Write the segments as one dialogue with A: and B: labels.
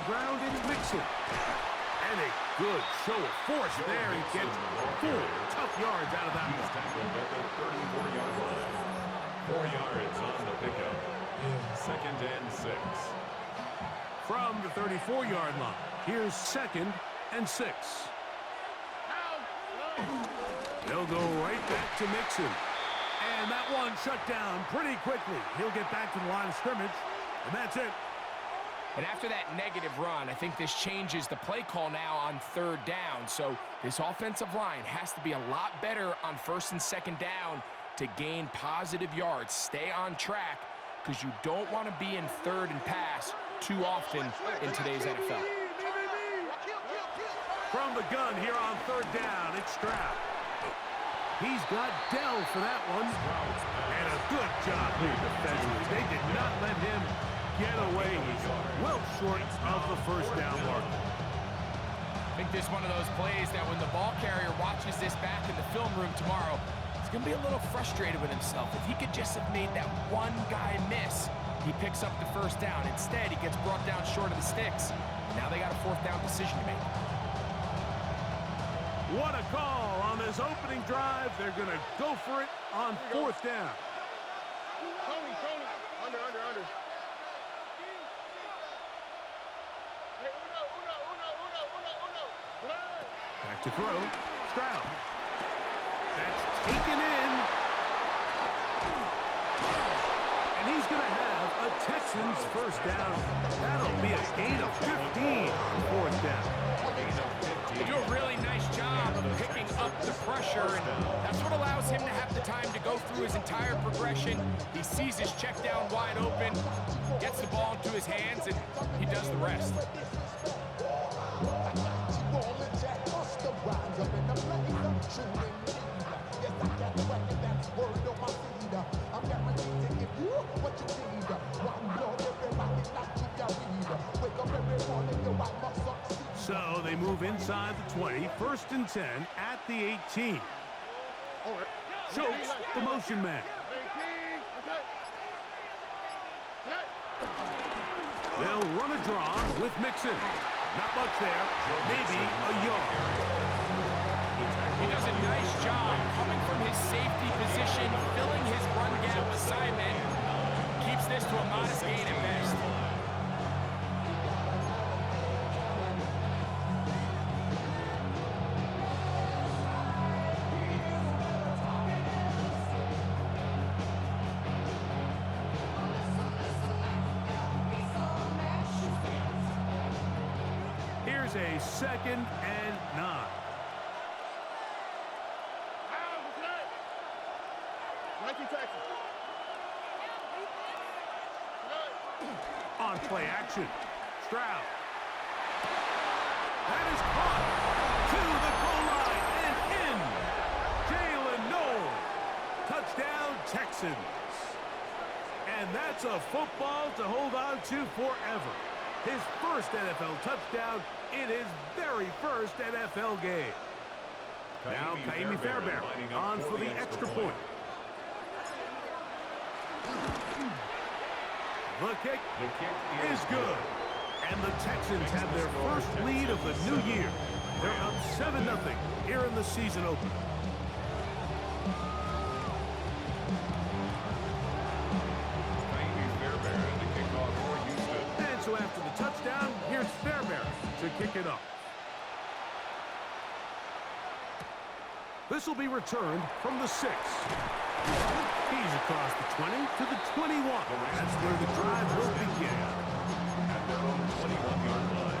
A: ground in Mixon. And a good show of force there. He gets 4 tough yards out of that one.
B: Tackled at the 34-yard line. 4 yards on the pickup. 2nd and 6.
A: From the 34-yard line, here's 2nd and 6. They'll go right back to Mixon. And that one shut down pretty quickly. He'll get back to the line of scrimmage, and that's it.
C: And after that negative run, I think this changes the play call now on 3rd down. So this offensive line has to be a lot better on 1st and 2nd down to gain positive yards. Stay on track, because you don't want to be in 3rd and pass too often in today's NFL.
A: From the gun here on 3rd down, it's Stroud. He's got Dell for that one. And a good job here defensively. They did not let him get away. He's well short of the 1st down mark.
C: I think this is one of those plays that when the ball carrier watches this back in the film room tomorrow, he's going to be a little frustrated with himself. If he could just have made that one guy miss, he picks up the 1st down. Instead, he gets brought down short of the sticks. Now they got a 4th down decision to make.
A: What a call on this opening drive. They're going to go for it on 4th down.
D: Tony, under. Hey, uno.
A: Back to throw. Stroud. That's taken in. And he's going to have a Texans 1st down. That'll be a gain of 15 on 4th down.
C: They do a really nice job of picking up the pressure, and that's what allows him to have the time to go through his entire progression. He sees his check down wide open, gets the ball into his hands, and he does the rest.
A: So they move inside the 20, 1st and 10 at the 18. Chokes the motion man. They'll run a draw with Mixon. Not much there, maybe a yard.
C: He does a nice job coming from his safety position, filling his run gap assignment. Keeps this to a modest gain at best.
A: Here's a 2nd and 9. On play action, Stroud. That is caught to the goal line and in. Jalen Noel. Touchdown, Texans. And that's a football to hold on to forever. His 1st NFL touchdown in his very 1st NFL game. Now Kaimi Fairbairn on for the extra point. The kick is good. And the Texans have their 1st lead of the new year. They're up 7-0 here in the season opener. And so after the touchdown, here's Fairbairn to kick it off. This will be returned from the 6. He's across the 20 to the 21. That's where the drive will begin.
B: At their own 21-yard line.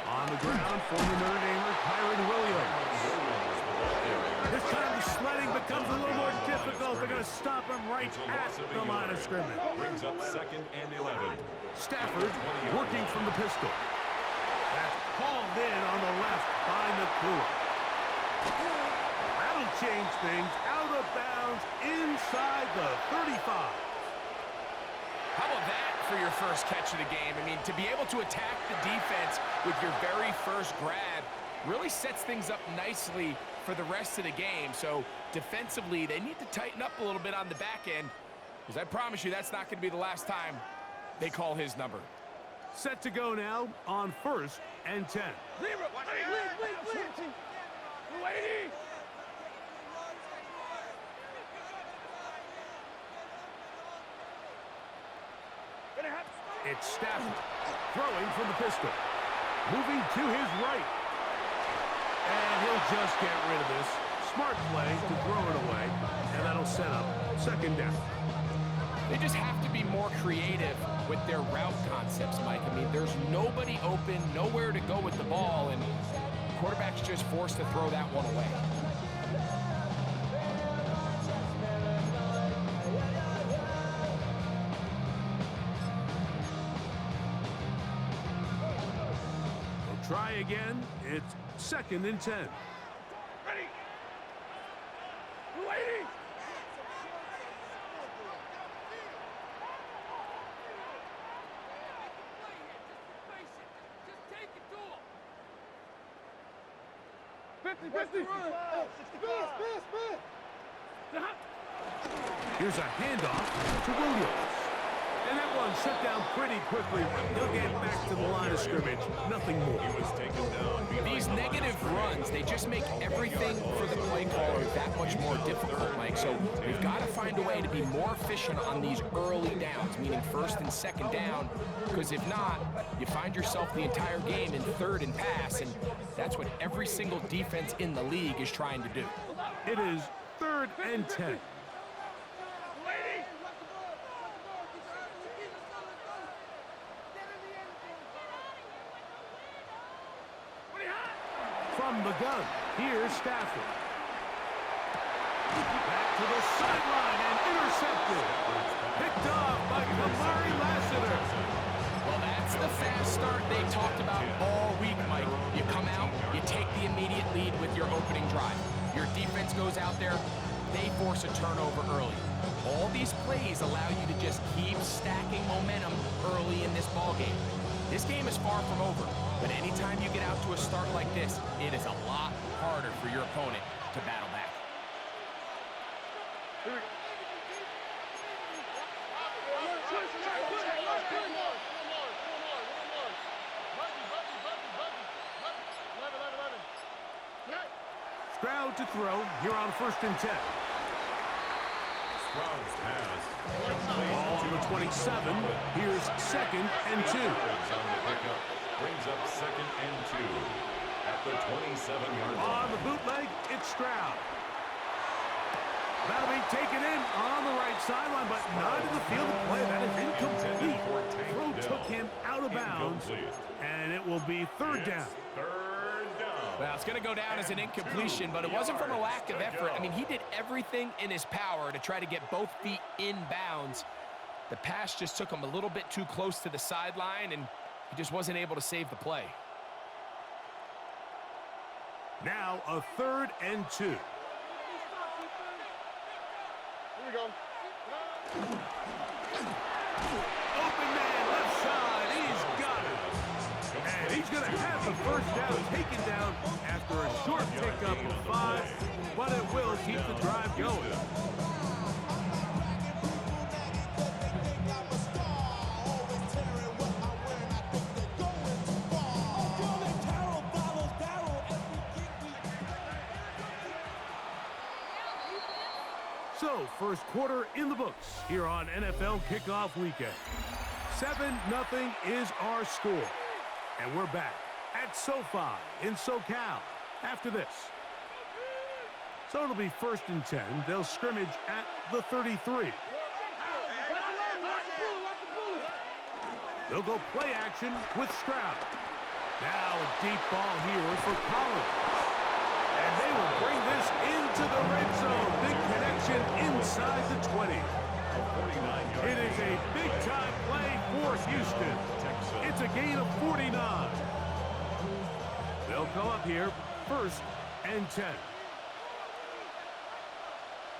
A: On the ground, former Notre Damer Kyron Williams. This time the sledding becomes a little more difficult. They're going to stop him right at the line of scrimmage.
B: Brings up 2nd and 11.
A: Stafford working from the pistol. That's Called in on the left by Nakua. That'll change things. Out of bounds inside the 35.
C: How about that for your first catch of the game? I mean, to be able to attack the defense with your very first grab really sets things up nicely for the rest of the game. So defensively, they need to tighten up a little bit on the back end, because I promise you that's not going to be the last time they call his number.
A: Set to go now on 1st and 10. It's Stafford throwing from the pistol. Moving to his right. And he'll just get rid of this. Smart play to throw it away. And that'll set up 2nd down.
C: They just have to be more creative with their route concepts, Mike. I mean, there's nobody open, nowhere to go with the ball, and the quarterback's just forced to throw that one away.
A: They'll try again. It's 2nd and 10.
D: Ready. Waiting.
A: Here's a handoff to Williams. And that one shut down pretty quickly. He'll get back to the line of scrimmage. Nothing more.
B: He was taken down.
C: These negative runs, they just make everything for the play caller that much more difficult, Mike. So we've got to find a way to be more efficient on these early downs, meaning 1st and 2nd down, because if not, you find yourself the entire game in 3rd and pass, and that's what every single defense in the league is trying to do.
A: It is 3rd and 10. From the gun, here's Stafford. Back to the sideline and intercepted. Picked off by Kamari Lassiter.
C: Well, that's the fast start they talked about all week, Mike. You come out, you take the immediate lead with your opening drive. Your defense goes out there, they force a turnover early. All these plays allow you to just keep stacking momentum early in this ballgame. This game is far from over, but anytime you get out to a start like this, it is a lot harder for your opponent to battle back.
A: Stroud to throw here on 1st and 10.
B: Stroud's pass.
A: Ball to the 27. Here's 2nd and 2.
B: On the pickup. Brings up 2nd and 2 at the 27-yard line.
A: On the bootleg, it's Stroud. That'll be taken in on the right sideline, but not in the field of play. That is incomplete. Throw took him out of bounds, and it will be 3rd down.
C: Well, it's going to go down as an incompletion, but it wasn't from a lack of effort. I mean, he did everything in his power to try to get both feet in bounds. The pass just took him a little bit too close to the sideline, and he just wasn't able to save the play.
A: Now a 3rd and 2.
D: Here we go.
A: Open man, left side, he's got it. And he's going to have the 1st down taken down after a short pickup of 5, but it will keep the drive going. So, 1st quarter in the books here on NFL Kickoff Weekend. 7-0 is our score. And we're back at SoFi in SoCal after this. So it'll be 1st and 10. They'll scrimmage at the 33. They'll go play action with Stroud. Now a deep ball here for Collins. And they will bring this into the red zone. Big connection inside the 20. It is a big-time play for Houston. It's a gain of 49. They'll go up here, 1st and 10.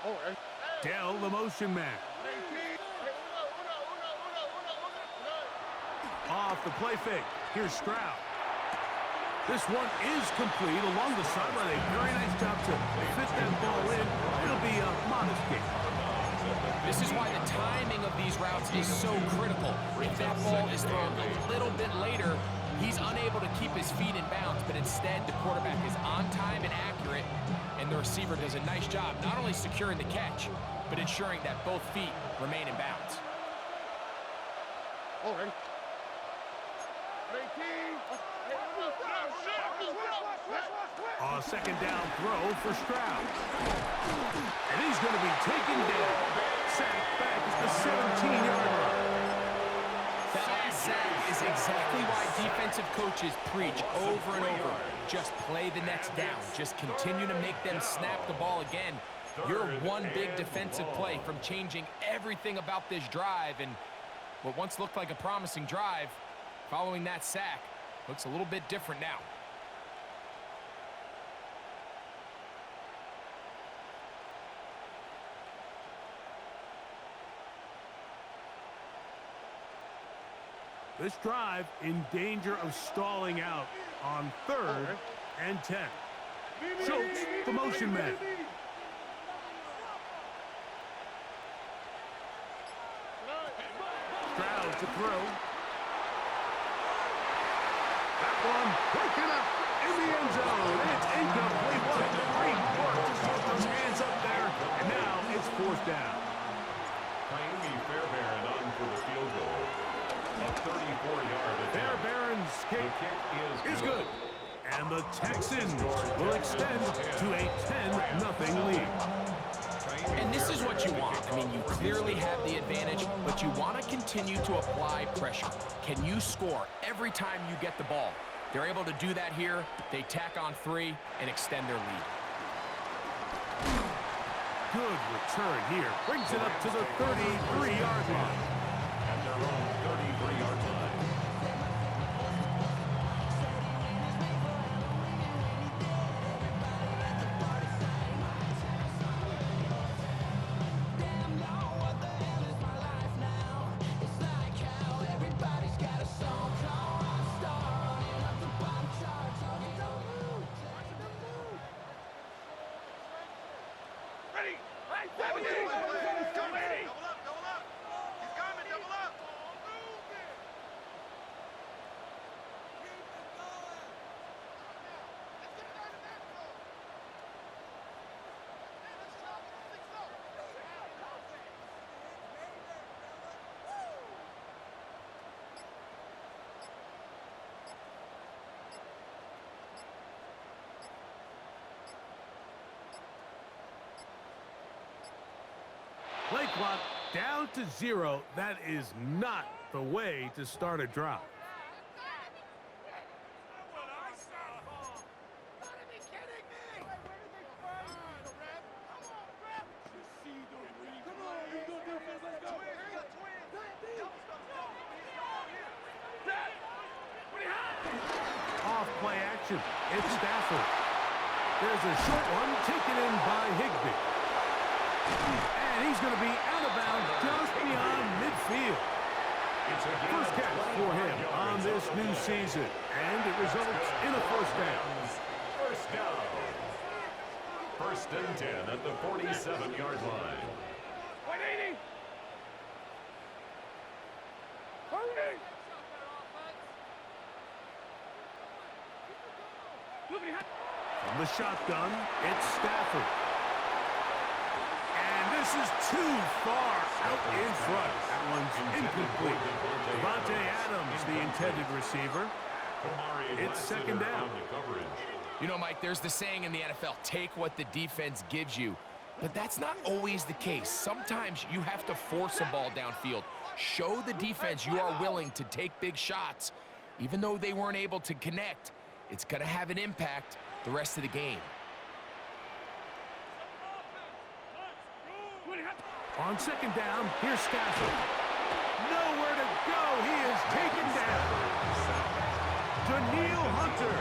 D: Oh,
A: Dell, the motion man. Off the play fake. Here's Stroud. This one is complete along the sideline. A very nice job to fit that ball in. It'll be a modest gain.
C: This is why the timing of these routes is so critical. If that ball is thrown a little bit later, he's unable to keep his feet in bounds, but instead the quarterback is on time and accurate, and the receiver does a nice job not only securing the catch, but ensuring that both feet remain in bounds.
D: oh, ready.
A: A 2nd down throw for Stroud. And he's going to be taken down. Sacked back at the 17-yard line.
C: That last sack is exactly why defensive coaches preach over and over. Just play the next down. Just continue to make them snap the ball again. You're one big defensive play from changing everything about this drive, and what once looked like a promising drive, following that sack, looks a little bit different now.
A: This drive in danger of stalling out on 3rd and 10. Schultz, the motion man. Stroud to throw. That one broken up in the end zone. It's incomplete. What great work to put those hands up there. And now it's 4th down.
B: Miami Fairbairn on for the field goal. A 34-yard attempt.
A: Fairbairn's kick is good. And the Texans will extend to a 10-0 lead.
C: And this is what you want. I mean, you clearly have the advantage, but you want to continue to apply pressure. Can you score every time you get the ball? They're able to do that here. They tack on 3 and extend their lead.
A: Good return here. Brings it up to the 33-yard line.
B: At their own 33-yard line.
A: Play clock down to 0. That is not the way to start a drive. Off play action. It's Stafford. There's a short one taken in by Higbee. And he's going to be out of bounds just beyond midfield. First catch for him on this new season. And it results in a 1st down.
B: First down. 1st and 10 at the 47-yard line.
D: 180.
A: From the shotgun, it's Stafford. This is too far out in front. That one's incomplete. Devontae Adams, the intended receiver. It's 2nd down.
C: You know, Mike, there's the saying in the NFL, take what the defense gives you. But that's not always the case. Sometimes you have to force a ball downfield. Show the defense you are willing to take big shots. Even though they weren't able to connect, it's going to have an impact the rest of the game.
A: On 2nd down, here's Stafford. Nowhere to go. He is taken down. Daniil Hunter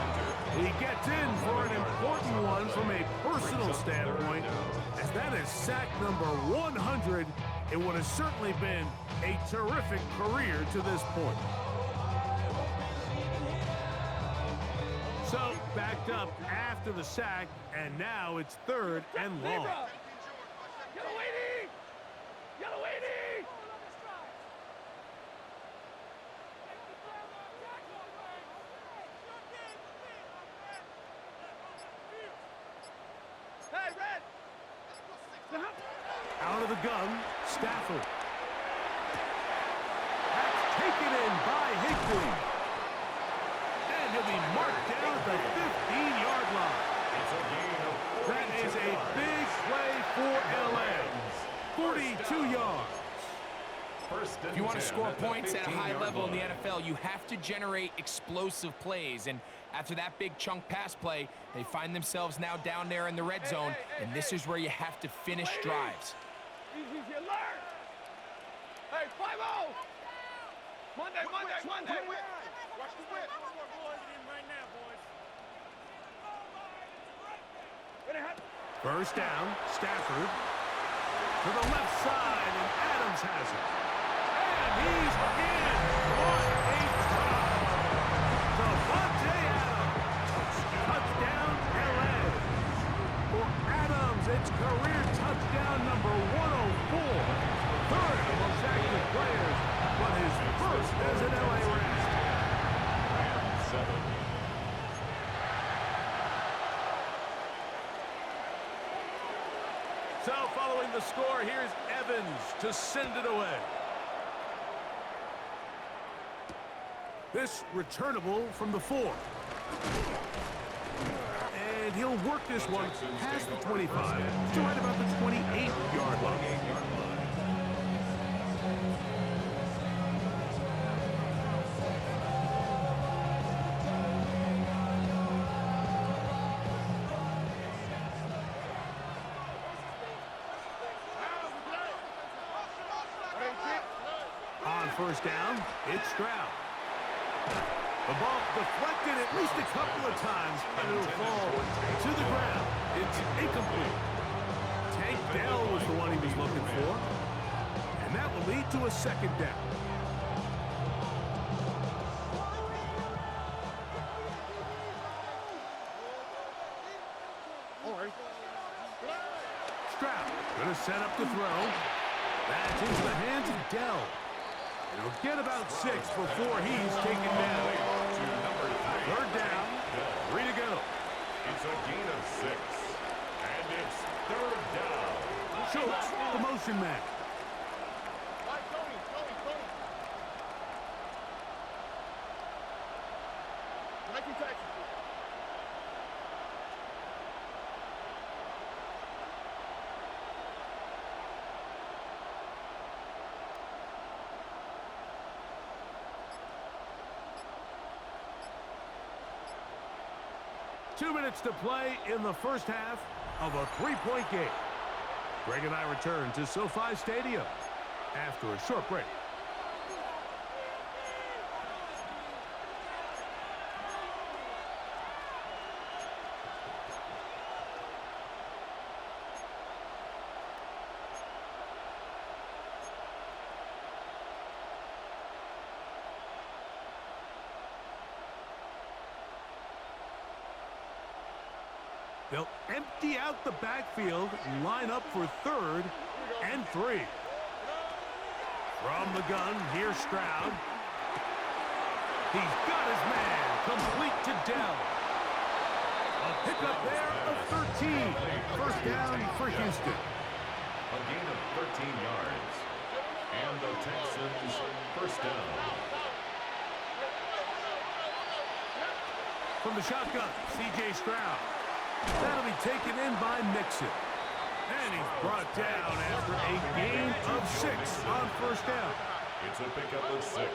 A: He gets in for an important one from a personal standpoint, as that is sack number 100 in what has certainly been a terrific career to this point. So, backed up after the sack, and now it's 3rd and long.
D: Yellow 80! Yellow 80! Hey, Red!
A: Out of the gun, Stafford. That's taken in by Higbee. And he'll be marked down at the 15-yard line. That is a big play for LA. 42 yards.
C: If you want to score points at a high level in the NFL, you have to generate explosive plays. And after that big chunk pass play, they find themselves now down there in the red zone, and this is where you have to finish drives.
D: Easy, you learn! Hey, 5-0! Monday! Watch the whip!
A: First down, Stafford. To the left side, and Adams has it. And he's in. What a drop. Devontae Adams. Touchdown, LA. For Adams, it's career touchdown number 104. 3rd of most active players, but his first as an LA Ram. So following the score, here's Evans to send it away. This returnable from the 4. And he'll work this one past the 25 to right about the 28-yard line. First down, it's Stroud. The ball deflected at least a couple of times, and it'll fall to the ground. It's incomplete. Tank Dell was the one he was looking for, and that will lead to a 2nd down. Stroud going to set up the throw. That's into the hands of Dell. It'll get about 6 before he's taken down. 3rd down, 3 to go.
B: It's a gain of 6, and it's 3rd down.
A: Schultz, the motion man. Two minutes to play in the first half of a 3-point game. Greg and I return to SoFi Stadium after a short break. They'll empty out the backfield, line up for 3rd and 3. From the gun, here's Stroud. He's got his man, complete to Dell. A pickup there of 13. First down for Houston.
B: A gain of 13 yards. And the Texans first down.
A: From the shotgun, C.J. Stroud. That'll be taken in by Mixon. And he's brought down after a gain of 6 on first down.
B: It's a pickup of 6.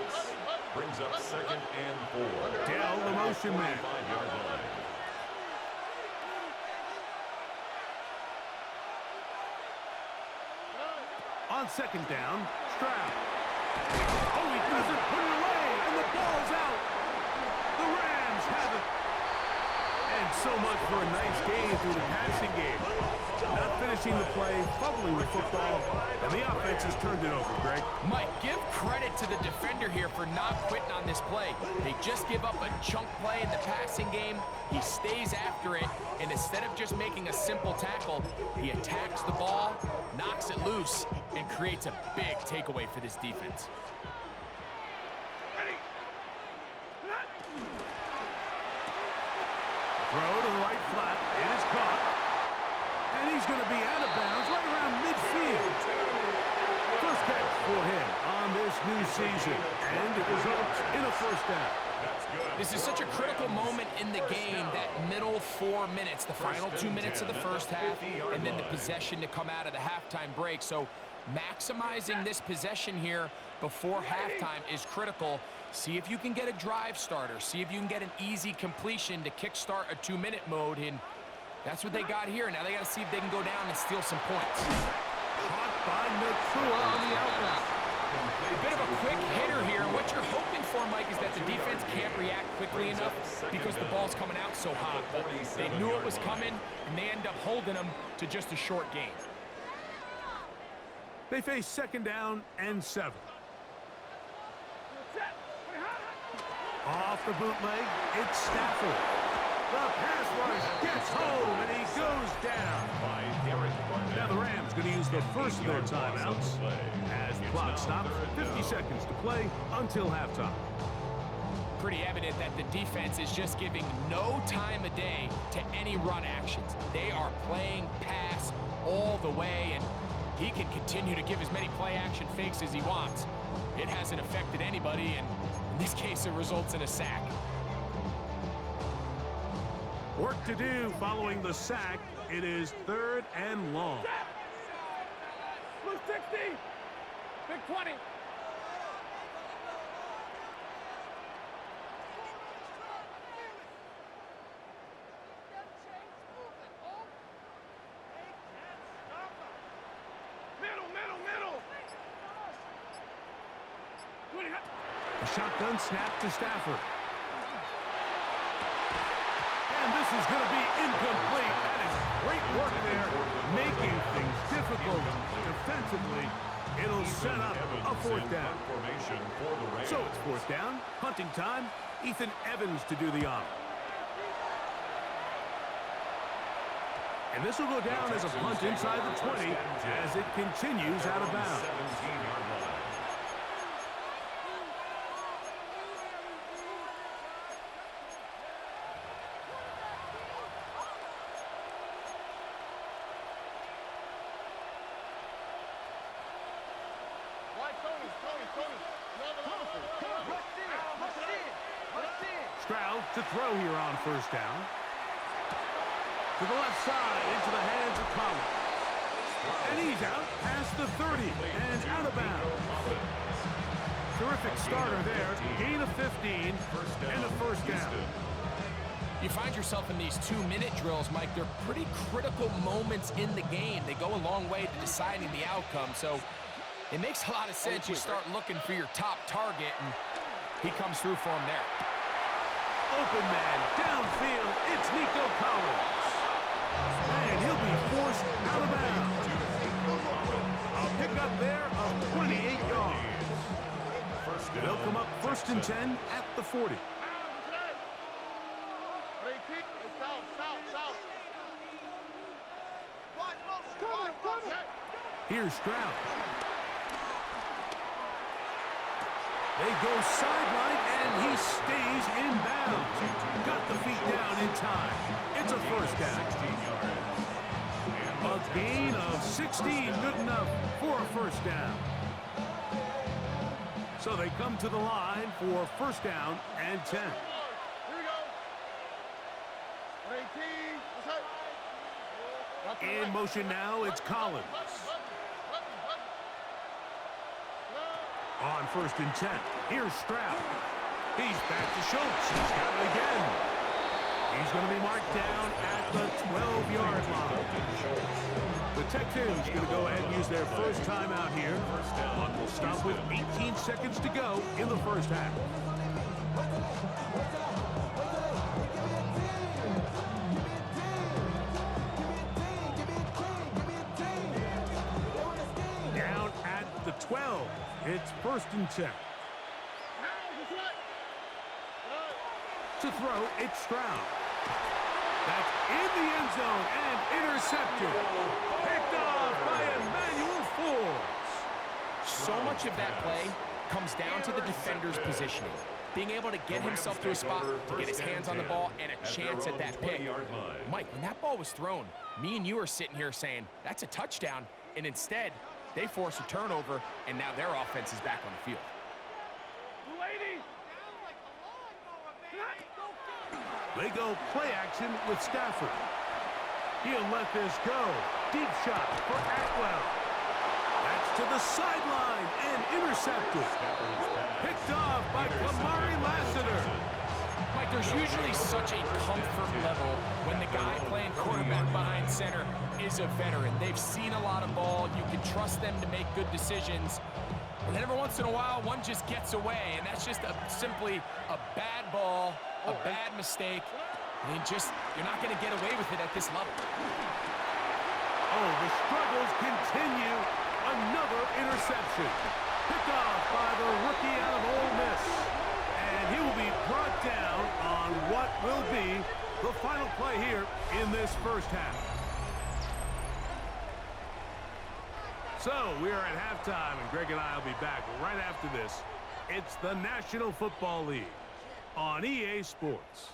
B: Brings up 2nd and 4.
A: Dell, the motion man.
B: 5-yard line.
A: On 2nd down, Stroud. Oh, he doesn't put it away, and the ball's out. The Rams have it. look for a nice gain through the passing game. Not finishing the play, fumbling the football, and the offense has turned it over, Greg.
C: Mike, give credit to the defender here for not quitting on this play. They just give up a chunk play in the passing game. He stays after it, and instead of just making a simple tackle, he attacks the ball, knocks it loose, and creates a big takeaway for this defense.
D: Ready.
A: Throw to the right flat. It is caught. And he's going to be out of bounds right around midfield. First catch for him on this new season. And it results in a first down.
C: This is such a critical moment in the game, that middle 4 minutes, the final 2 minutes of the first half, and then the possession to come out of the halftime break. So maximizing this possession here before halftime is critical. See if you can get a drive starter. See if you can get an easy completion to kickstart a 2-minute mode. And that's what they got here. Now they got to see if they can go down and steal some points.
A: Caught by Nakua on the outback.
C: A bit of a quick hitter here. What you're hoping for, Mike, is that the defense can't react quickly enough because the ball's coming out so hot. But they knew it was coming, and they end up holding them to just a short gain.
A: They face second down and 7. Off the bootleg, it's Stafford. The pass rush gets home, and he goes down. Now the Rams going to use the first of their timeouts as the clock stops. 50 seconds to play until halftime.
C: Pretty evident that the defense is just giving no time of day to any run actions. They are playing pass all the way, and he can continue to give as many play-action fakes as he wants. It hasn't affected anybody, and in this case, it results in a sack.
A: Work to do following the sack. It is 3rd and long.
D: Blue 60. Big 20. Middle.
A: A shotgun snap to Stafford. And this is going to be incomplete. That is great work there, making things difficult defensively. It'll set up a 4th down. So it's 4th down, punting time. Ethan Evans to do the honor. And this will go down as a punt inside the 20 as it continues out of bounds. Stroud to throw here on 1st down. To the left side, into the hands of Collins. And he's out past the 30 and out of bounds. Terrific starter there. Gain of 15 and a 1st down.
C: You find yourself in these 2-minute drills, Mike. They're pretty critical moments in the game. They go a long way to deciding the outcome. So it makes a lot of sense. You start looking for your top target, and he comes through for him there.
A: Open man, downfield, it's Nico Collins. And he'll be forced out of bounds. A pickup there of 28 yards. They'll come up 1st and 10 at the 40. Here's Stroud. They go sideline, and he stays in bounds. Got the feet down in time. It's a 1st down. A gain of 16, good enough for a 1st down. So they come to the line for 1st down and 10.
D: Here we go.
A: In motion now, it's Collins. On 1st and 10, here's Stroud. He's back to Schultz. He's got it again. He's going to be marked down at the 12-yard line. The Texans going to go ahead and use their first timeout here. Clock will stop with 18 seconds to go in the 1st half. 12. It's 1st and 10. To throw, it's Stroud. That's in the end zone and intercepted. Picked off by Emmanuel Forbes.
C: So much of that play comes down to the defender's positioning. Being able to get himself to a spot to get his hands on the ball and a chance at that pick. Mike, when that ball was thrown, me and you are sitting here saying, that's a touchdown. And instead, they force a turnover, and now their offense is back on the field.
A: They go play action with Stafford. He'll let this go. Deep shot for Atwell. That's to the sideline and intercepted. Picked off by Kamari Lassiter.
C: Mike, there's usually such a comfort level when the guy playing quarterback behind center is a veteran. They've seen a lot of ball. You can trust them to make good decisions. And then every once in a while, one just gets away, and that's just simply a bad ball, a bad mistake. And you're not going to get away with it at this level.
A: Oh, the struggles continue. Another interception. Picked off by the rookie out of Ole Miss. And he will be brought down on what will be the final play here in this first half. So, we are at halftime, and Greg and I will be back right after this. It's the National Football League on EA Sports.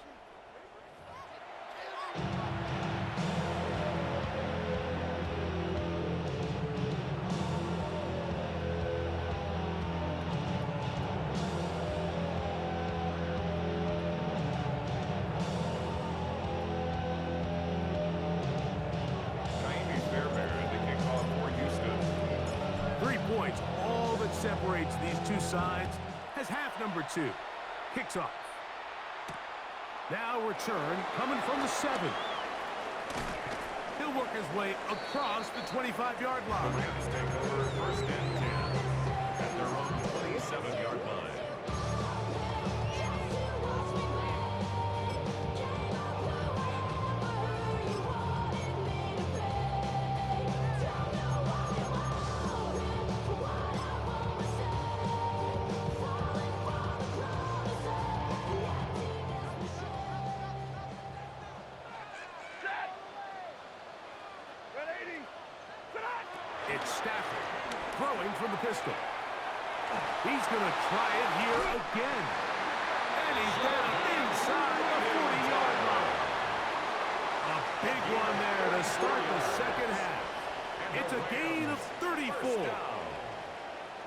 A: All that separates these two sides has half number 2. Kicks off. Now return coming from the 7. He'll work his way across the 25-yard line.
B: The Rams take over 1st and 10 at their own 27-yard line.
A: It's Stafford throwing from the pistol. He's going to try it here again. And he's down inside the 40-yard line. A big one there to start the second half. It's a gain of 34.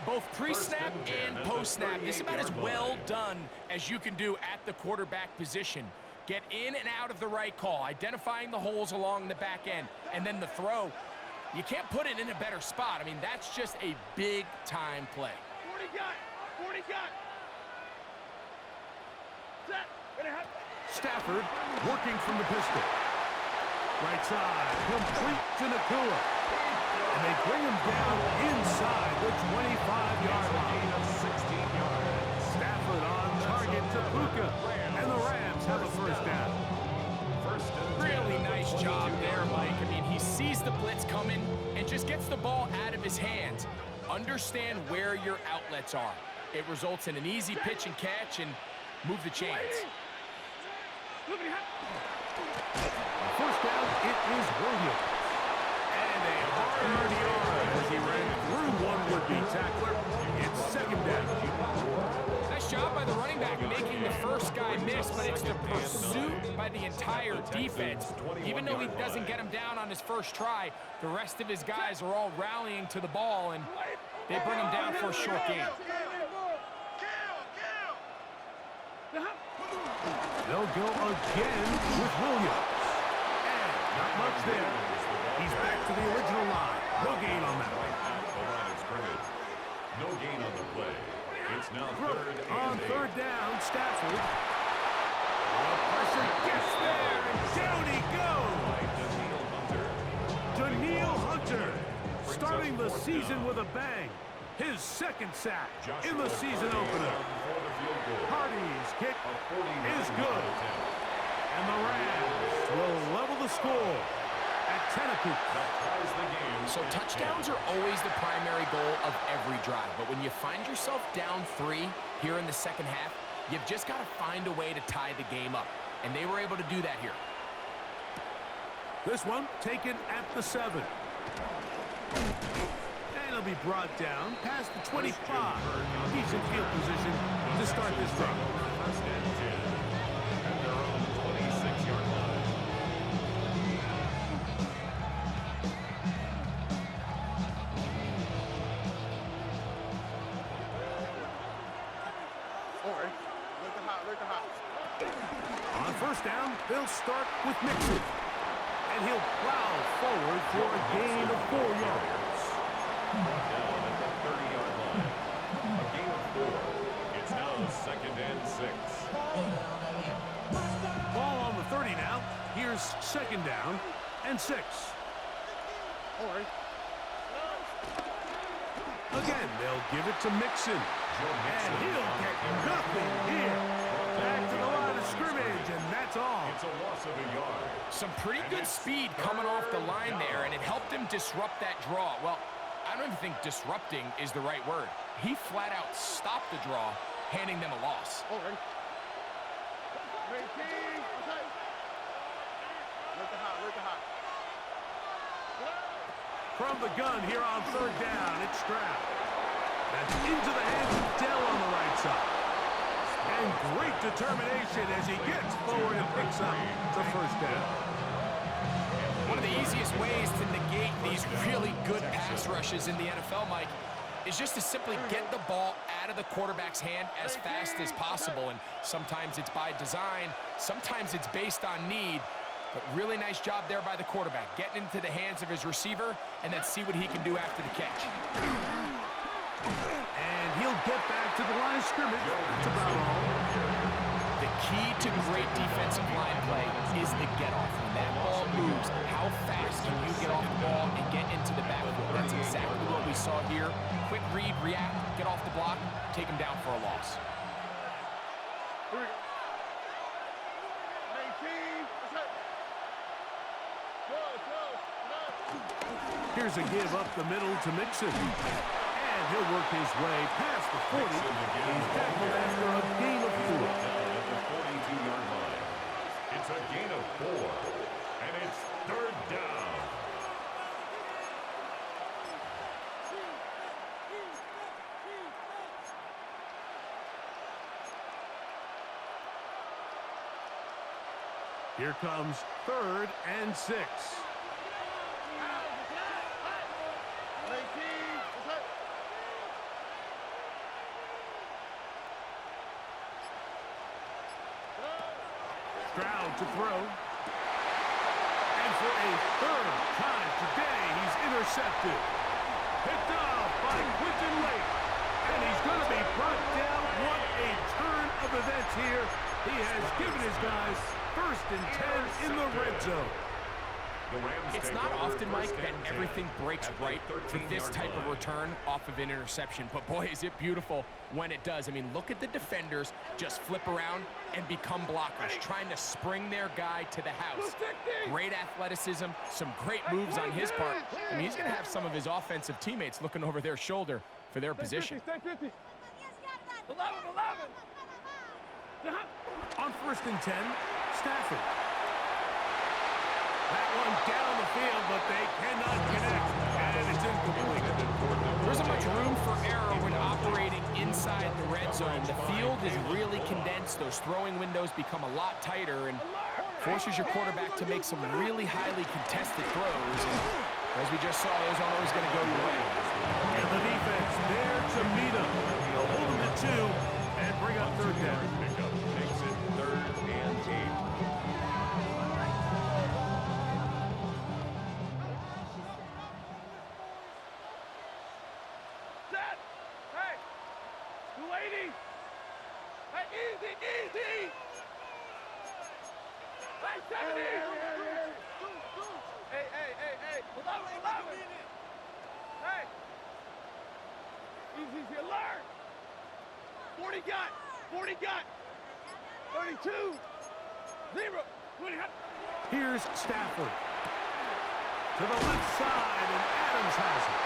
C: Both pre-snap and post-snap, this is about as well done as you can do at the quarterback position. Get in and out of the right call, identifying the holes along the back end, and then the throw. You can't put it in a better spot. I mean, that's just a big-time play.
D: 40 got. 40 got. Set.
A: Stafford working from the pistol. Right side, complete to Nakua. And they bring him down inside the 25-yard line.
B: 16 yards.
A: Stafford on target to Puka. And the Rams have a first down.
C: Really nice job there, Mike. I mean, he sees the blitz coming and just gets the ball out of his hands. Understand where your outlets are. It results in an easy pitch and catch and move the chains.
A: First down, it is Williams. And a hard yard as he ran through one would-be tackler. It's 2nd down.
C: Nice job by the running back making the first guy miss, but it's the pursuit by the entire defense. Even though he doesn't get him down on his first try, the rest of his guys are all rallying to the ball, and they bring him down for a short gain.
A: They'll go again with Williams. And not much there. He's back to the original line. No gain on that one.
B: No gain on the play. It's now
A: on 3rd down, Stafford. The pressure gets there, and down he goes. Daniil Hunter starting the season with a bang. His 2nd sack in the season opener. Hardy's kick is good. And the Rams will level the score at centerpiece.
B: That ties the game.
C: So touchdowns are always the primary goal of every drive. But when you find yourself down 3 here in the second half, you've just got to find a way to tie the game up. And they were able to do that here.
A: This one taken at the 7. And it'll be brought down past the 25. Decent field position to start this drive.
B: First and 10 at their own 26-yard line.
A: On first down, they'll start with Mixon. And he'll plow forward for a gain of 4 yards.
B: Brought down at the 30-yard line. A gain of 4. It's now second and 6.
A: Ball on the 30 now. Here's second down and 6. Again, they'll give it to Mixon. And he'll get nothing here. Back to the line of scrimmage, and that's all.
B: It's a loss of a yard.
C: Some pretty good speed coming off the line there, and it helped him disrupt that draw. Well, I don't even think disrupting is the right word. He flat out stopped the draw, handing them a loss.
A: From the gun here on third down, it's Stroud. That's into the hands of Dell on the right side. And great determination as he gets forward and picks up the first down.
C: One of the easiest ways to negate these really good pass rushes in the NFL, Mike, is just to simply get the ball out of the quarterback's hand as fast as possible. And sometimes it's by design, sometimes it's based on need. But really nice job there by the quarterback, getting into the hands of his receiver and then see what he can do after the catch.
A: And he'll get back to the line of scrimmage. That's about all.
C: The key to great defensive line play is the get-off. When that ball moves, how fast can you get off the ball and get into the backfield? That's exactly what we saw here. Quick read, react, get off the block, take him down for a loss.
A: Here's a give up the middle to Mixon. And he'll work his way past the 40. He's tackled after a gain of 4.
B: At the 42-yard line. It's a gain of 4. And it's third down.
A: Here comes third and 6. Stroud to throw. And for a third time today, he's intercepted. Picked off by Quinton Lake. And he's going to be brought down. What a turn of events here. He has given his guys first and 10 in the red zone.
C: It's not often, Mike, that everything breaks right for this type of return off of an interception. But, boy, is it beautiful when it does. I mean, look at the defenders just flip around and become blockers, trying to spring their guy to the house. Great athleticism, some great moves on his part. I mean, he's going to have some of his offensive teammates looking over their shoulder for their position.
D: 11.
A: On first and 10, Stafford. That one down the field, but they cannot connect, and it's incomplete.
C: There isn't much room for error when operating inside the red zone. The field is really condensed. Those throwing windows become a lot tighter and forces your quarterback to make some really highly contested throws. And as we just saw, those aren't always going to go your way.
A: And the defense there to meet him. They'll hold him at 2 and bring up third down.
B: Pickup makes it third and 8.
D: Easy, alert! 40 got! 40 got! 32! 0! 20!
A: Here's Stafford. To the left side, and Adams has it.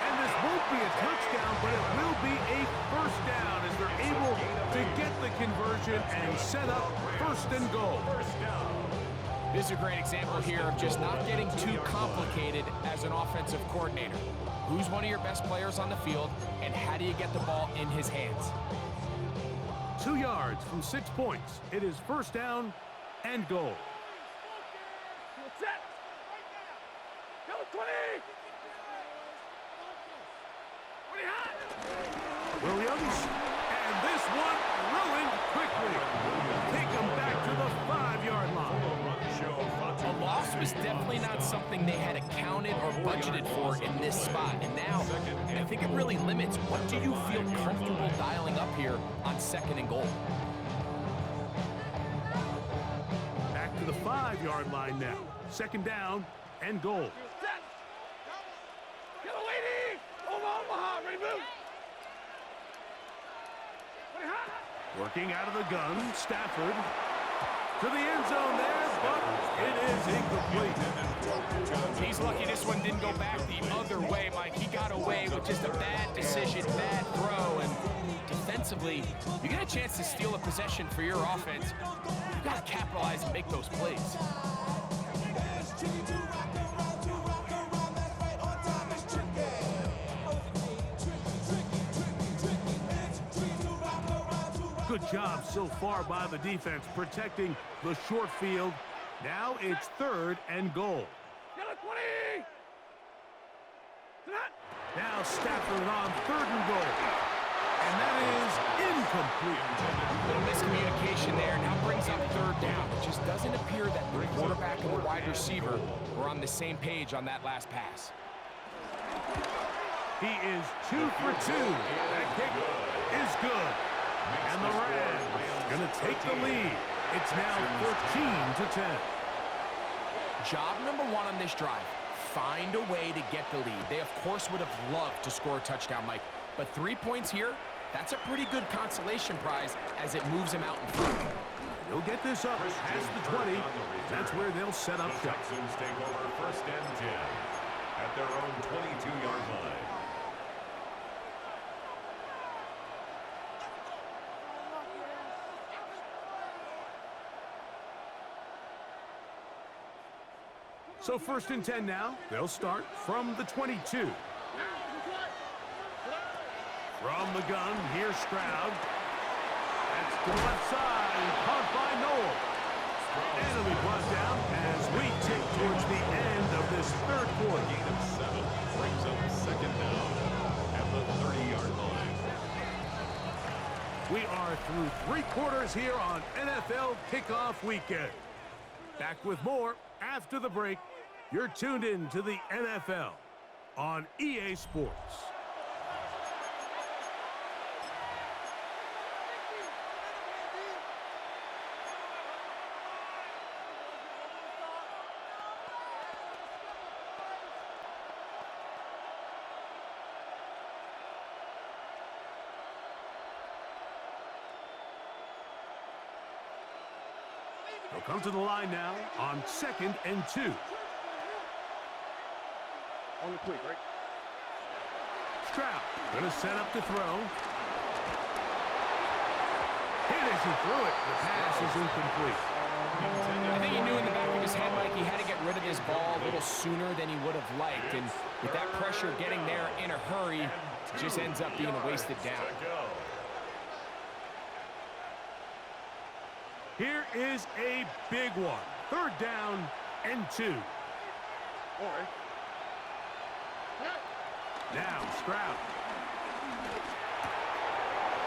A: And this won't be a touchdown, but it will be a first down as they're able to get the conversion and set up first and goal.
C: This is a great example here of just not getting too complicated as an offensive coordinator. Who's one of your best players on the field, and how do you get the ball in his hands?
A: 2 yards from 6 points. It is first down and goal.
D: Set. Go 20. 20 hot.
A: Williams, and this one ruined quickly. Take them back to the 5-yard line.
C: A loss was definitely not something they had accounted or budgeted for in this spot. And now, I think it really limits what do you feel comfortable dialing up here on second and goal.
A: Back to the 5-yard line now. Second down and goal.
D: Set. Get a lady. Omaha. Ready to move. 20 hot.
A: Working out of the gun, Stafford. To the end zone there, but it is incomplete.
C: He's lucky this one didn't go back the other way, Mike. He got away with just a bad decision, bad throw, and defensively, you get a chance to steal a possession for your offense. You got to capitalize and make those plays.
A: Good job so far by the defense protecting the short field. Now it's third and goal.
D: Get a 20. Set.
A: Now Stafford on third and goal. And that is incomplete.
C: Little miscommunication there. Now brings up third down. It just doesn't appear that the quarterback and the wide receiver were on the same page on that last pass.
A: He is 2 for 2. That kick is good. And the Rams going to take the lead. It's now 14-10.
C: Job number 1 on this drive, find a way to get the lead. They, of course, would have loved to score a touchdown, Mike. But 3 points here, that's a pretty good consolation prize as it moves him out in front.
A: They'll get this up past the 20. That's where they'll set up shop.
B: Texans take over first and 10 at their own 22-yard line.
A: So first and 10 now. They'll start from the 22. From the gun, here's Stroud. That's to the left side, caught by Noel. And it'll be brought down as we tick towards the end of this third quarter.
B: Gain of 7 brings up second down at the 30-yard line.
A: We are through 3 quarters here on NFL Kickoff Weekend. Back with more after the break. You're tuned in to the NFL on EA Sports. They'll come to the line now on second and 2.
D: On the quick, right?
A: Stroud going to set up to throw. Hit as he threw it. The pass is incomplete.
C: I think he knew in the back of his head, Mike, he had to get rid of this ball a little sooner than he would have liked. And with that pressure getting there in a hurry, it just ends up being a wasted down.
A: Here is a big one. Third down and 2.
D: All right.
A: Now Stroud.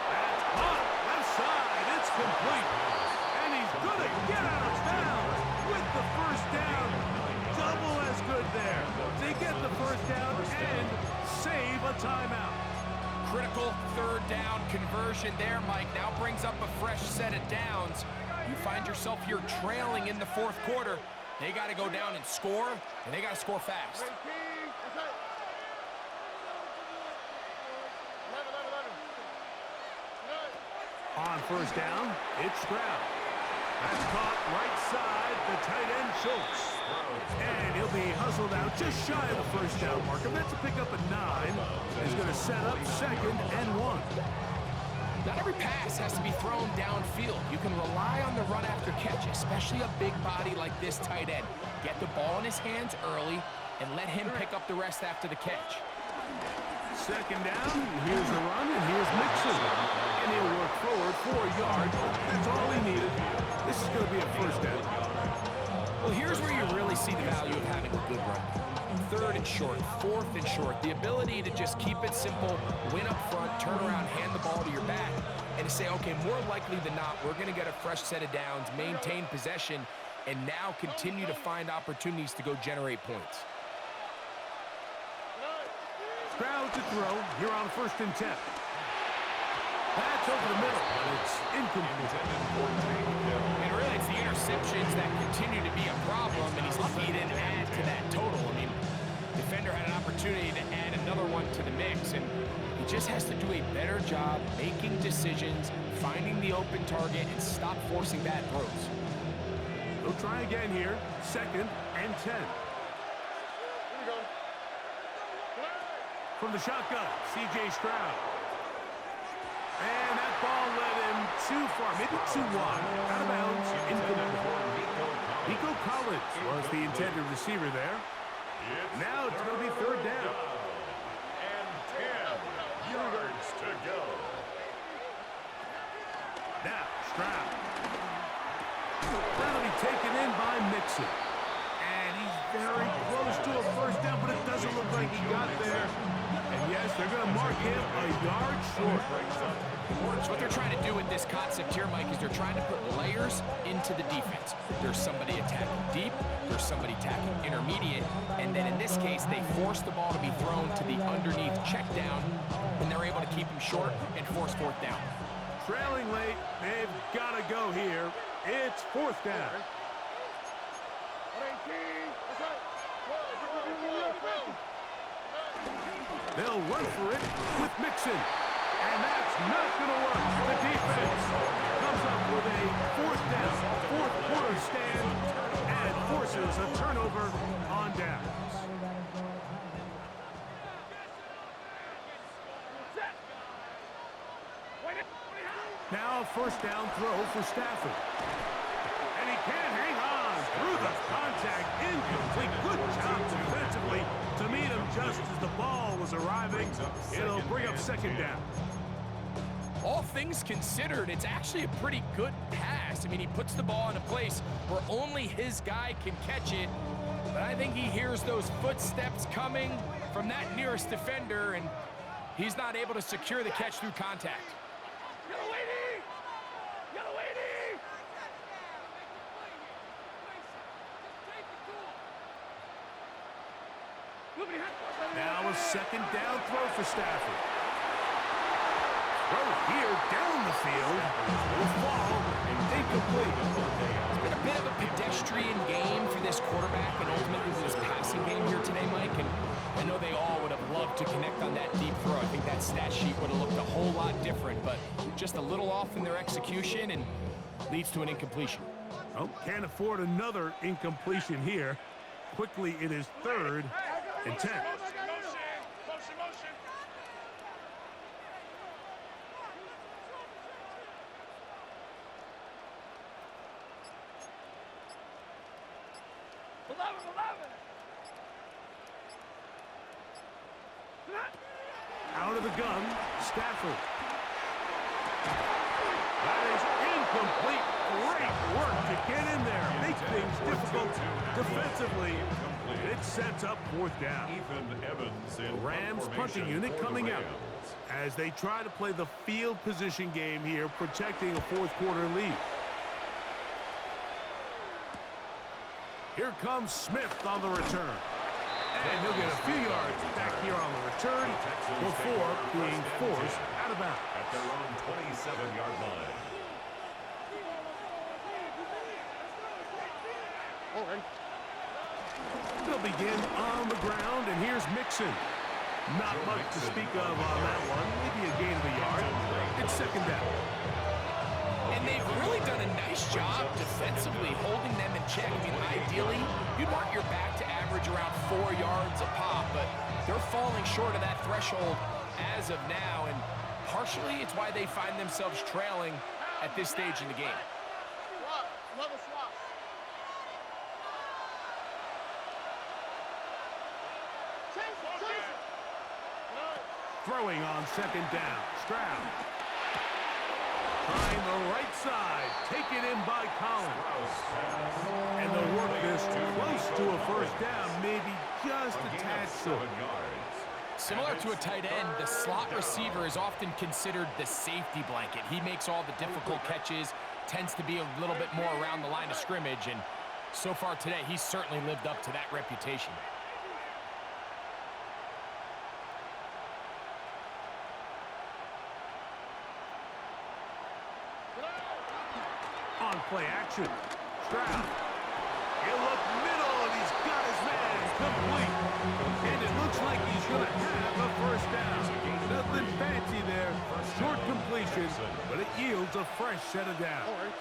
A: That's caught. Left side. It's complete. And he's going to get out of bounds with the first down. Double as good there. They get the first down and save a timeout.
C: Critical third down conversion there, Mike. Now brings up a fresh set of downs. You find yourself here trailing in the fourth quarter. They got to go down and score, and they got to score fast.
A: On first down, it's Stroud. That's caught right side, the tight end Schultz. And he'll be hustled out just shy of the first down marker. That's a pickup of 9. He's going to set up 2nd and 1.
C: Not every pass has to be thrown downfield. You can rely on the run after catch, especially a big body like this tight end. Get the ball in his hands early and let him pick up the rest after the catch.
A: 2nd down, here's the run, and here's Mixon. And he'll work forward 4 yards. That's all he needed. This is going to be a first down.
C: Well, here's where you really see the value of having a good run. 3rd and short, 4th and short. The ability to just keep it simple, win up front, turn around, hand the ball to your back, and to say, okay, more likely than not, we're going to get a fresh set of downs, maintain possession, and now continue to find opportunities to go generate points.
A: Stroud to throw here on 1st and 10. That's over the middle, but it's incomplete.
C: And really, it's the interceptions that continue to be a problem, and he's lucky he didn't add to that total. I mean, defender had an opportunity to add another one to the mix, and he just has to do a better job making decisions, finding the open target, and stop forcing bad throws.
A: He'll try again here, 2nd and 10. From the shotgun, C.J. Stroud. And that ball led him too far, maybe too wide. Out of bounds, incomplete. Nico Collins was the intended receiver there. Now it's going to be 3rd down.
B: And 10 yards to go.
A: Now, Stroud. That'll be taken in by Mixon. And he's very close to a first down, but it doesn't look like he got there. And yes, they're going to mark him a yard short.
C: So what they're trying to do with this concept here, Mike, is they're trying to put layers into the defense. There's somebody attacking deep, there's somebody attacking intermediate, and then in this case, they force the ball to be thrown to the underneath check down, and they're able to keep him short and force 4th down.
A: Trailing late, they've got to go here. It's 4th down. They'll run for it with Mixon. And that's not going to work. The defense comes up with a 4th down, 4th quarter stand, and forces a turnover on downs. Now a 1st down throw for Stafford. And he can't hang on through the contact. Incomplete. Good job defensively to meet him just as the ball was arriving. It'll bring up 2nd down.
C: All things considered, it's actually a pretty good pass. I mean, he puts the ball in a place where only his guy can catch it. But I think he hears those footsteps coming from that nearest defender, and he's not able to secure the catch through contact.
A: Now a 2nd down throw for Stafford. Throw here down the field. Will fall and incomplete.
C: It's been a bit of a pedestrian game for this quarterback and ultimately this passing game here today, Mike. And I know they all would have loved to connect on that deep throw. I think that stat sheet would have looked a whole lot different, but just a little off in their execution and leads to an incompletion.
A: Oh, can't afford another incompletion here. Quickly, it is 3rd and 10. Out of the gun, Stafford. That is incomplete. Great work to get in there. Make things difficult defensively. It sets up 4th down. The Rams punting unit coming out as they try to play the field position game here, protecting a 4th quarter lead. Here comes Smith on the return. And he'll get a few yards back here on the return before being forced out of bounds.
B: At their own 27-yard line.
A: They'll begin on the ground, and here's Mixon. Not much to speak of on that one. Maybe a gain of a yard. It's 2nd down.
C: And they've really done a nice job check. I mean, ideally, you'd want your back to average around 4 yards a pop, but they're falling short of that threshold as of now, and partially it's why they find themselves trailing at this stage in the game.
D: Swap. Level swap. Chase it, chase it.
A: Throwing on second down. Stroud. Trying the right side. Taken in by Collins. And they'll work this close to a first down. Maybe just a tad short.
C: Similar to a tight end, the slot receiver is often considered the safety blanket. He makes all the difficult catches, tends to be a little bit more around the line of scrimmage, and so far today, he's certainly lived up to that reputation.
A: On play action. Stroud. He'll look middle, and he's got his man complete. And it looks like he's going to have a first down. Nothing fancy there. Short completion, but it yields a fresh set of downs.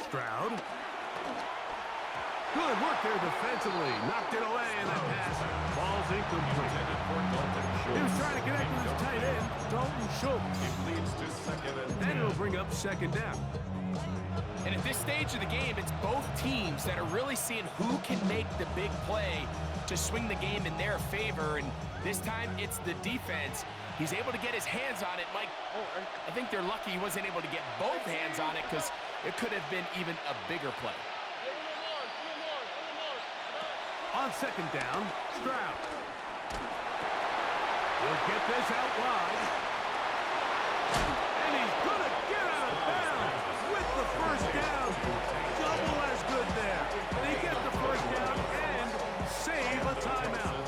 A: Stroud. Good work there defensively. Knocked it away, and that pass falls incomplete. He was trying to connect with his tight end, Dalton Schultz. And it'll bring up second down.
C: And at this stage of the game, it's both teams that are really seeing who can make the big play to swing the game in their favor. And this time, it's the defense. He's able to get his hands on it. Mike, I think they're lucky he wasn't able to get both hands on it because it could have been even a bigger play.
A: On second down, Stroud. He'll get this out wide. And he's going to get out of bounds with the first down. Double as good there. They get the first down and save a timeout.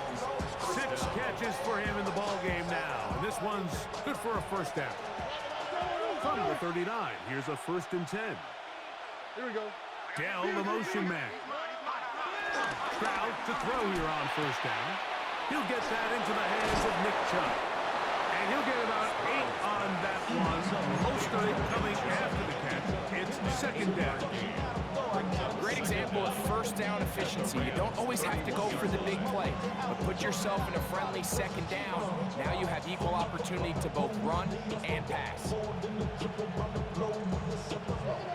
A: 6 catches for him in the ball game now. And this one's good for a first down. From the 39, here's a 1st and 10.
D: Here we go.
A: Dell, the motion man. Stroud to throw here on first down. He'll get that into the hands of Nick Chubb. And he'll get about 8 on that one. Most of it coming after the catch. It's second down.
C: Great example of first down efficiency. You don't always have to go for the big play, but put yourself in a friendly second down. Now you have equal opportunity to both run and pass.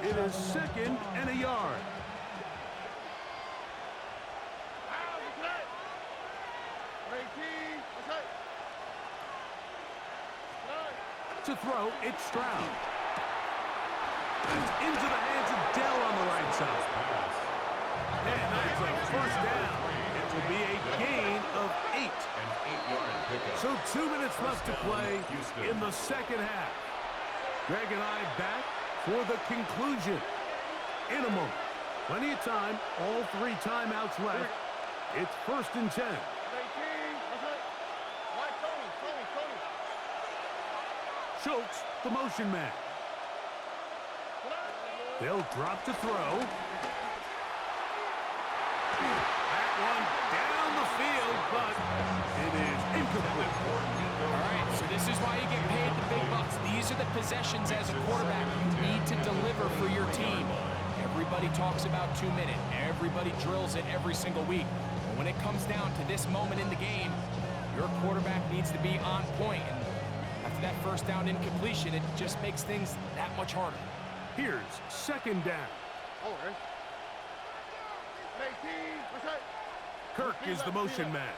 A: It is 2nd and a yard. To throw, it's Stroud. It's into the hands of Dell on the right side. And that's a first down. It will be a gain of 8. So 2 minutes left to play in the second half. Greg and I back for the conclusion in a moment. Plenty of time, all 3 timeouts left. It's 1st and 10. Schultz, the motion man. They'll drop to throw. That one down the field, but it is incomplete.
C: All right, so this is why you get paid the big bucks. These are the possessions as a quarterback you need to deliver for your team. Everybody talks about 2 minute. Everybody drills it every single week. But when it comes down to this moment in the game, your quarterback needs to be on point. And after that first down incompletion, it just makes things that much harder.
A: Here's second down. Kirk is the motion man.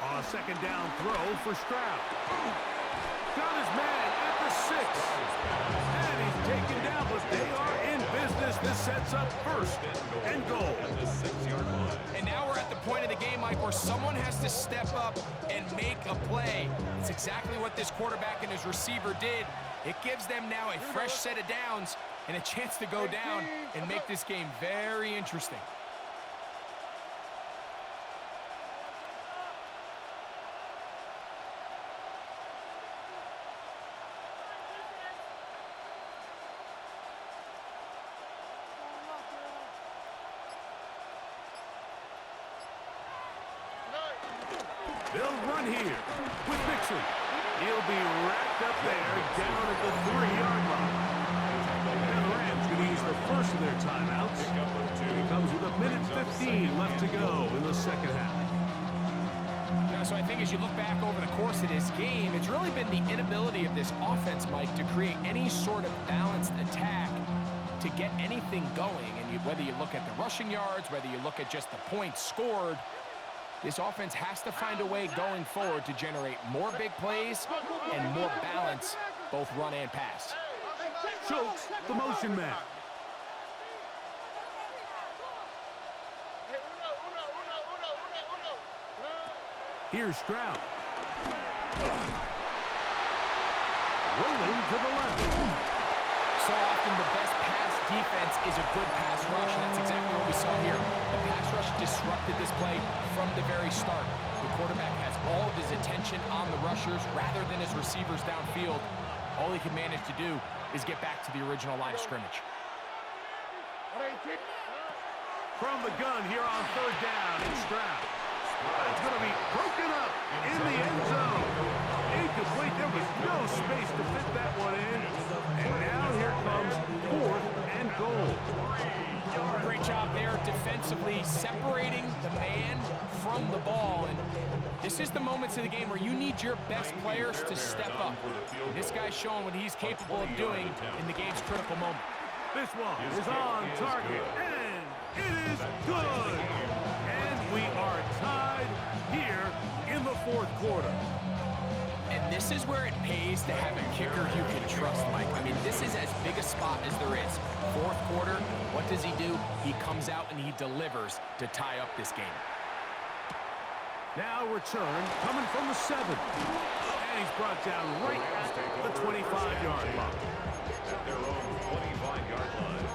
A: On a second down throw for Stroud. Got his man at the 6. And he's taken down, but they are in business. This sets up 1st and goal.
C: And now we're at the point of the game, Mike, where someone has to step up and make a play. It's exactly what this quarterback and his receiver did. It gives them now a fresh set of downs and a chance to go down and make this game very interesting.
A: They'll run here with Mixon. He'll be racked up there down at the 3-yard line. Now the Rams going to use the first of their timeouts. It comes with 1:15 left to go in the second half.
C: So I think as you look back over the course of this game, it's really been the inability of this offense, Mike, to create any sort of balanced attack to get anything going. And whether you look at the rushing yards, whether you look at just the points scored, this offense has to find a way going forward to generate more big plays and more balance, both run and pass.
A: Schultz, the motion man. Here's Stroud. Rolling to the left.
C: So often the best pass defense is a good pass rush, and that's exactly what we saw here. The pass rush disrupted this play from the very start. The quarterback has all of his attention on the rushers rather than his receivers downfield. All he can manage to do is get back to the original line of scrimmage.
A: From the gun here on third down, it's Stroud. It's going to be broken up in the end zone. Incomplete. There was no space to fit that one in. And now here comes 4th and goal.
C: Great job there defensively, separating the man from the ball. And this is the moments of the game where you need your best players to step up. And this guy's showing what he's capable of doing in the game's critical moment.
A: This one is on target, and it is good. And we are tied here in the 4th quarter.
C: And this is where it pays to have a kicker you can trust, Mike. I mean, this is as big a spot as there is. 4th quarter, what does he do? He comes out and he delivers to tie up this game.
A: Now return coming from the 7. And he's brought down right at the 25-yard line.
B: At their own 25-yard line.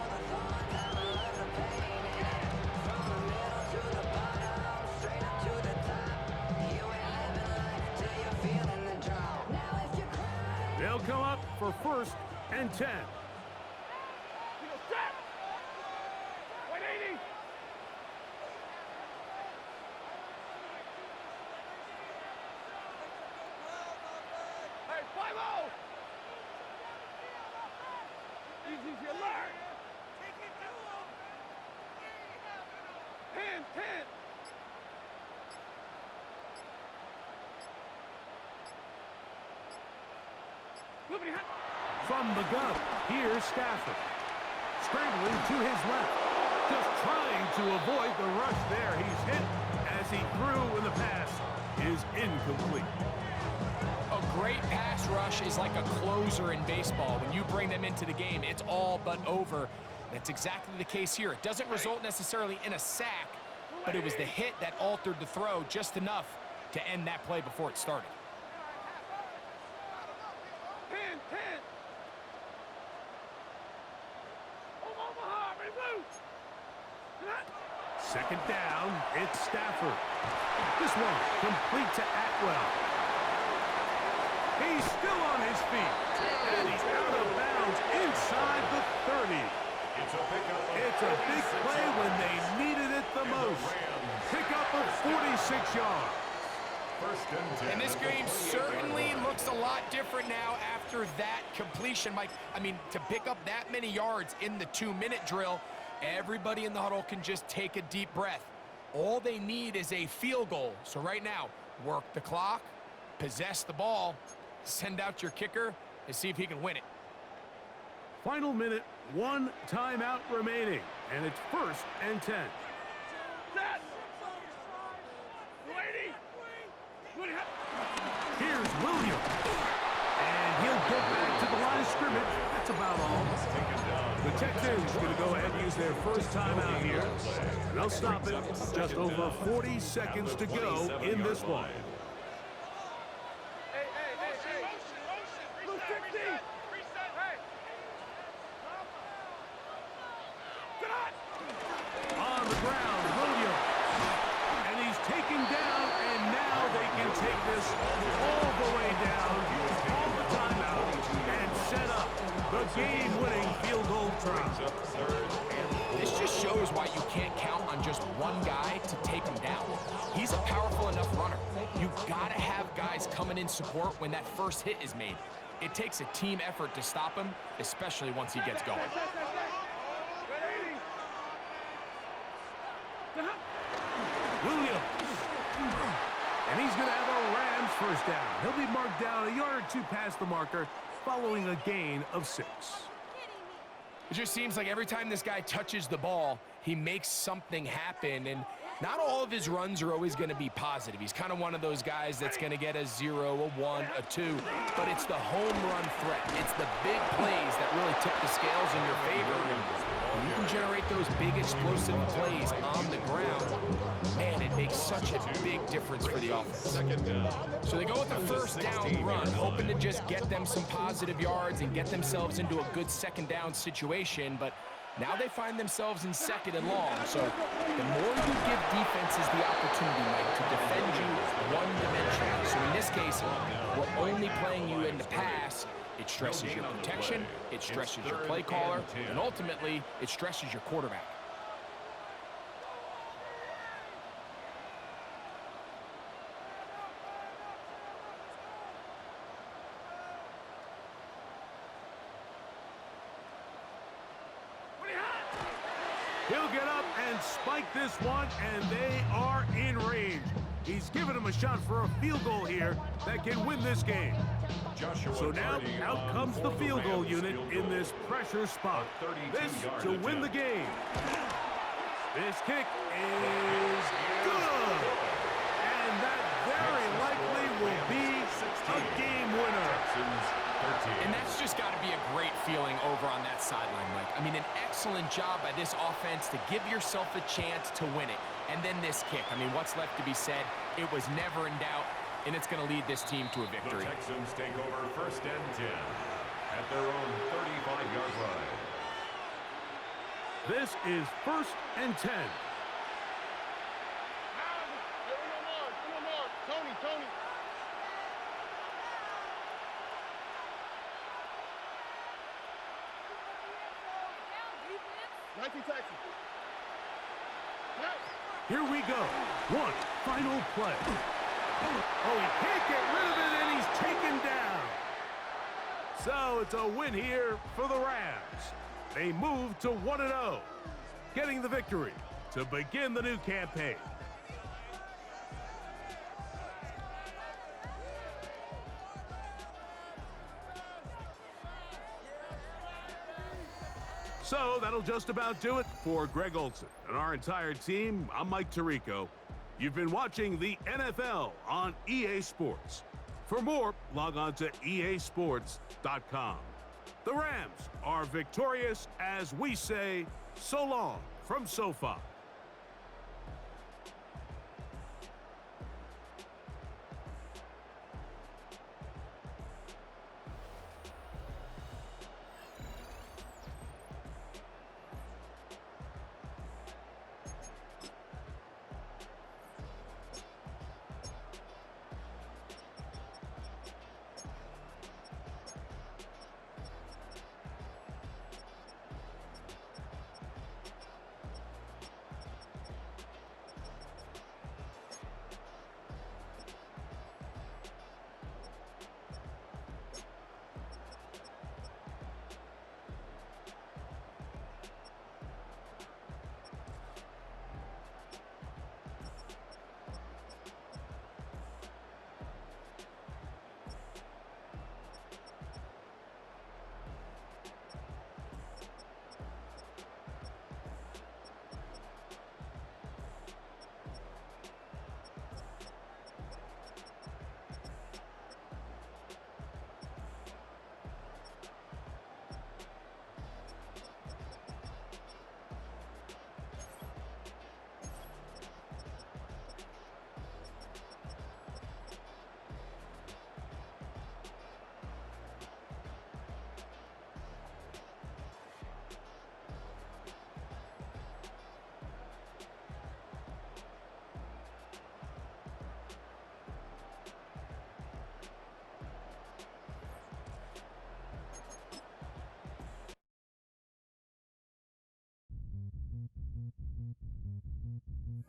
A: They'll come up for 1st and 10.
D: Hey, 5-0! Easy as you learn. 10.
A: From the gun, here's Stafford. Scrambling to his left. Just trying to avoid the rush there. He's hit as he threw, and the pass is incomplete.
C: A great pass rush is like a closer in baseball. When you bring them into the game, it's all but over. That's exactly the case here. It doesn't result necessarily in a sack, but it was the hit that altered the throw just enough to end that play before it started.
D: 10. Omaha, blue.
A: 2nd down, it's Stafford. This one complete to Atwell. He's still on his feet, and he's out of bounds inside the 30. It's a big play when they needed it the most. Pickup of 46 yards.
C: And this game certainly looks a lot different now after that completion, Mike. I mean, to pick up that many yards in the 2-minute drill, everybody in the huddle can just take a deep breath. All they need is a field goal. So right now, work the clock, possess the ball, send out your kicker, and see if he can win it.
A: Final minute, 1 timeout remaining, and it's 1st and 10.
D: Set. 280.
A: Here's Williams. And he'll get back to the line of scrimmage. That's about all. The Texans going to go ahead and use their first timeout here. And they'll stop it. Just over 40 seconds to go in this one.
D: Hey. Blue 60. Hey.
A: On the ground, Williams. And he's taken down, and now they can take this all the way down, call the timeout, and set up the game-winning field goal try.
C: This just shows why you can't count on just one guy to take him down. He's a powerful enough runner. You've got coming in support when that first hit is made. It takes a team effort to stop him, especially once he gets going.
A: Williams. And he's going to have a Rams first down. He'll be marked down a yard or two past the marker following a gain of 6.
C: It just seems like every time this guy touches the ball, he makes something happen, and not all of his runs are always going to be positive. He's kind of one of those guys that's going to get a 0, a 1, a 2, but it's the home run threat. It's the big plays that really tip the scales in your favor. When you can generate those big explosive plays on the ground, man, it makes such a big difference for the offense. So they go with the first down run, hoping to just get them some positive yards and get themselves into a good second down situation, but now they find themselves in 2nd and long. So the more you give defenses the opportunity, Mike, to defend you one-dimensionally. So in this case, we're only playing you in the pass. It stresses your protection, it stresses your play caller, and ultimately, it stresses your quarterback.
A: He'll get up and spike this one, and they are in range. He's given him a shot for a field goal here that can win this game. So now out comes the field goal unit in this pressure spot. This to win the game. This kick is good. And that very likely will be a game winner.
C: And that's just got to be a great feeling over on that sideline, Mike. I mean, an excellent job by this offense to give yourself a chance to win it. And then this kick. I mean, what's left to be said? It was never in doubt, and it's going to lead this team to a victory.
B: The Texans take over 1st and 10 at their own 35-yard line.
A: This is 1st and 10.
D: Tony. 19 Texans.
A: Here we go. One final play. Oh, he can't get rid of it, and he's taken down. So it's a win here for the Rams. They move to 1-0, getting the victory to begin the new campaign. So that'll just about do it for Greg Olson and our entire team. I'm Mike Tirico. You've been watching the NFL on EA Sports. For more, log on to easports.com. The Rams are victorious as we say so long from SoFi.